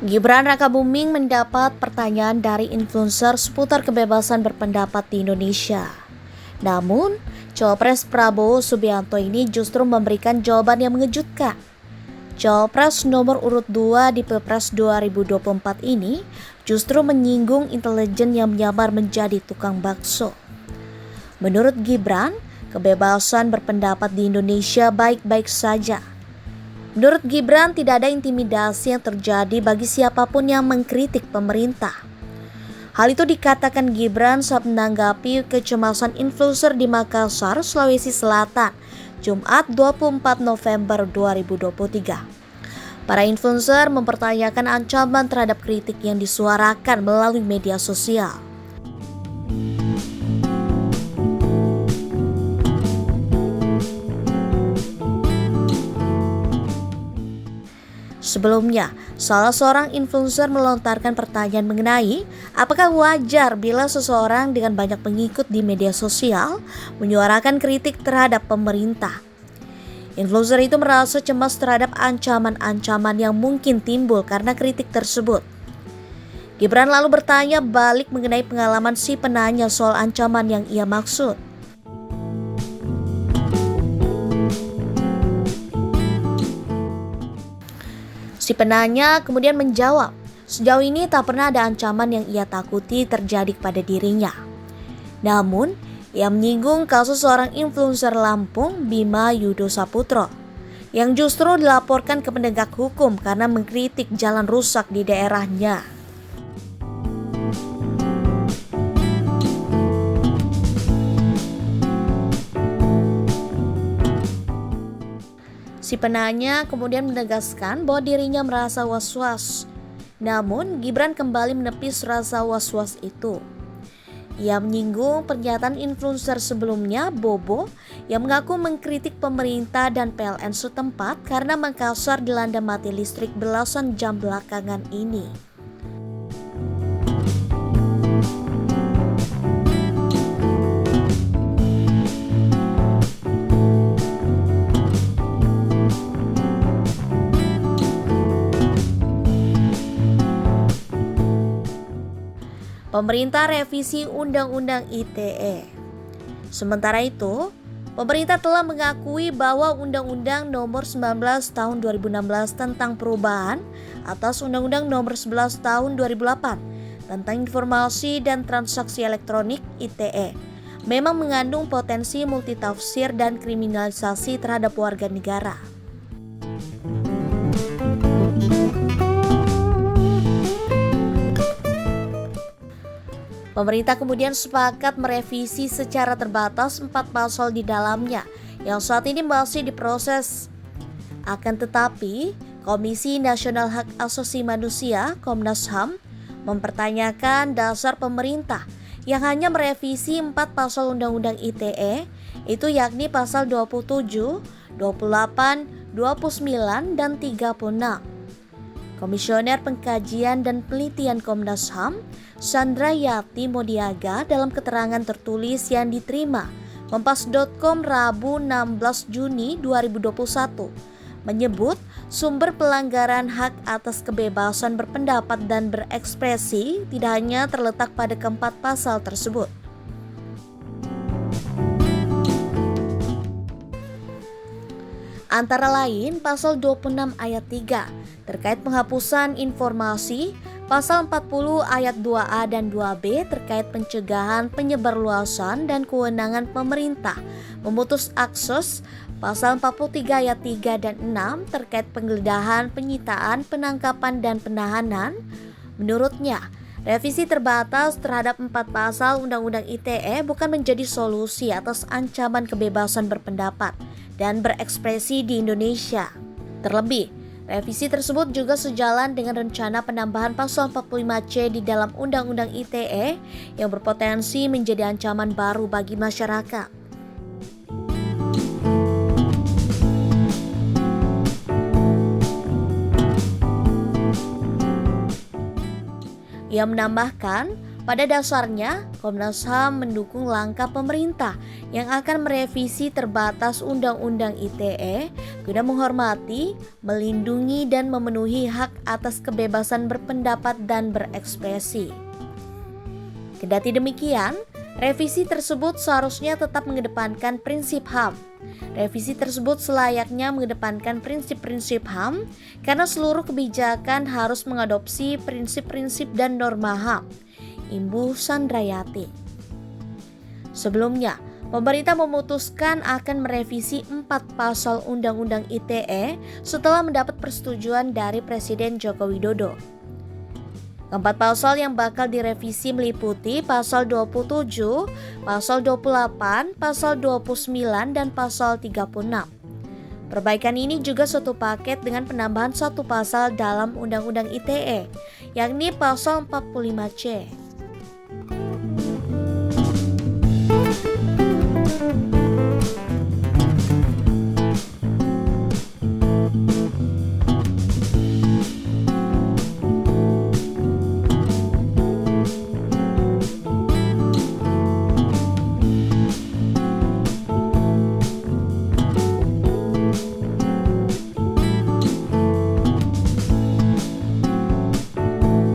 Gibran Rakabuming mendapat pertanyaan dari influencer seputar kebebasan berpendapat di Indonesia. Namun, Cawapres Prabowo Subianto ini justru memberikan jawaban yang mengejutkan. Cawapres nomor urut 2 di Pilpres 2024 ini justru menyinggung intelijen yang menyamar menjadi tukang bakso. Menurut Gibran, kebebasan berpendapat di Indonesia baik-baik saja. Menurut Gibran, tidak ada intimidasi yang terjadi bagi siapapun yang mengkritik pemerintah. Hal itu dikatakan Gibran saat menanggapi kecemasan influencer di Makassar, Sulawesi Selatan, Jumat 24 November 2023. Para influencer mempertanyakan ancaman terhadap kritik yang disuarakan melalui media sosial. Sebelumnya, salah seorang influencer melontarkan pertanyaan mengenai apakah wajar bila seseorang dengan banyak pengikut di media sosial menyuarakan kritik terhadap pemerintah. Influencer itu merasa cemas terhadap ancaman-ancaman yang mungkin timbul karena kritik tersebut. Gibran lalu bertanya balik mengenai pengalaman si penanya soal ancaman yang ia maksud. Si penanya kemudian menjawab, sejauh ini tak pernah ada ancaman yang ia takuti terjadi kepada dirinya. Namun, ia menyinggung kasus seorang influencer Lampung, Bima Yudo Saputro, yang justru dilaporkan ke penegak hukum karena mengkritik jalan rusak di daerahnya. Si penanya kemudian menegaskan bahwa dirinya merasa was-was. Namun, Gibran kembali menepis rasa was-was itu. Ia menyinggung pernyataan influencer sebelumnya, Bobo, yang mengaku mengkritik pemerintah dan PLN setempat karena Makassar dilanda mati listrik belasan jam belakangan ini. Pemerintah revisi Undang-Undang ITE. Sementara itu, pemerintah telah mengakui bahwa Undang-Undang Nomor 19 Tahun 2016 tentang perubahan atas Undang-Undang Nomor 11 Tahun 2008 tentang Informasi dan Transaksi Elektronik (ITE) memang mengandung potensi multitafsir dan kriminalisasi terhadap warga negara. Pemerintah kemudian sepakat merevisi secara terbatas 4 pasal di dalamnya yang saat ini masih diproses. Akan tetapi, Komisi Nasional Hak Asasi Manusia (Komnas HAM) mempertanyakan dasar pemerintah yang hanya merevisi 4 pasal Undang-Undang ITE, itu yakni pasal 27, 28, 29, dan 36. Komisioner Pengkajian dan Penelitian Komnas HAM, Sandra Yati Modiaga, dalam keterangan tertulis yang diterima Kompas.com Rabu 16 Juni 2021 menyebut sumber pelanggaran hak atas kebebasan berpendapat dan berekspresi tidak hanya terletak pada keempat pasal tersebut. Antara lain pasal 26 ayat 3 terkait penghapusan informasi, pasal 40 ayat 2A dan 2B terkait pencegahan penyebarluasan dan kewenangan pemerintah memutus akses, pasal 43 ayat 3 dan 6 terkait penggeledahan, penyitaan, penangkapan dan penahanan. Menurutnya, revisi terbatas terhadap 4 pasal Undang-Undang ITE bukan menjadi solusi atas ancaman kebebasan berpendapat dan berekspresi di Indonesia. Terlebih, revisi tersebut juga sejalan dengan rencana penambahan pasal 45C di dalam Undang-Undang ITE yang berpotensi menjadi ancaman baru bagi masyarakat. Ia menambahkan, Pada dasarnya, Komnas HAM mendukung langkah pemerintah yang akan merevisi terbatas Undang-Undang ITE guna menghormati, melindungi, dan memenuhi hak atas kebebasan berpendapat dan berekspresi. Kendati demikian, revisi tersebut seharusnya tetap mengedepankan prinsip HAM. Revisi tersebut selayaknya mengedepankan prinsip-prinsip HAM karena seluruh kebijakan harus mengadopsi prinsip-prinsip dan norma HAM. Imbu Sandrayati. Sebelumnya, pemerintah memutuskan akan merevisi 4 pasal Undang-Undang ITE setelah mendapat persetujuan dari Presiden Joko Widodo. Keempat pasal yang bakal direvisi meliputi pasal 27, pasal 28, pasal 29, dan pasal 36. Perbaikan ini juga satu paket dengan penambahan satu pasal dalam Undang-Undang ITE, yakni pasal 45C.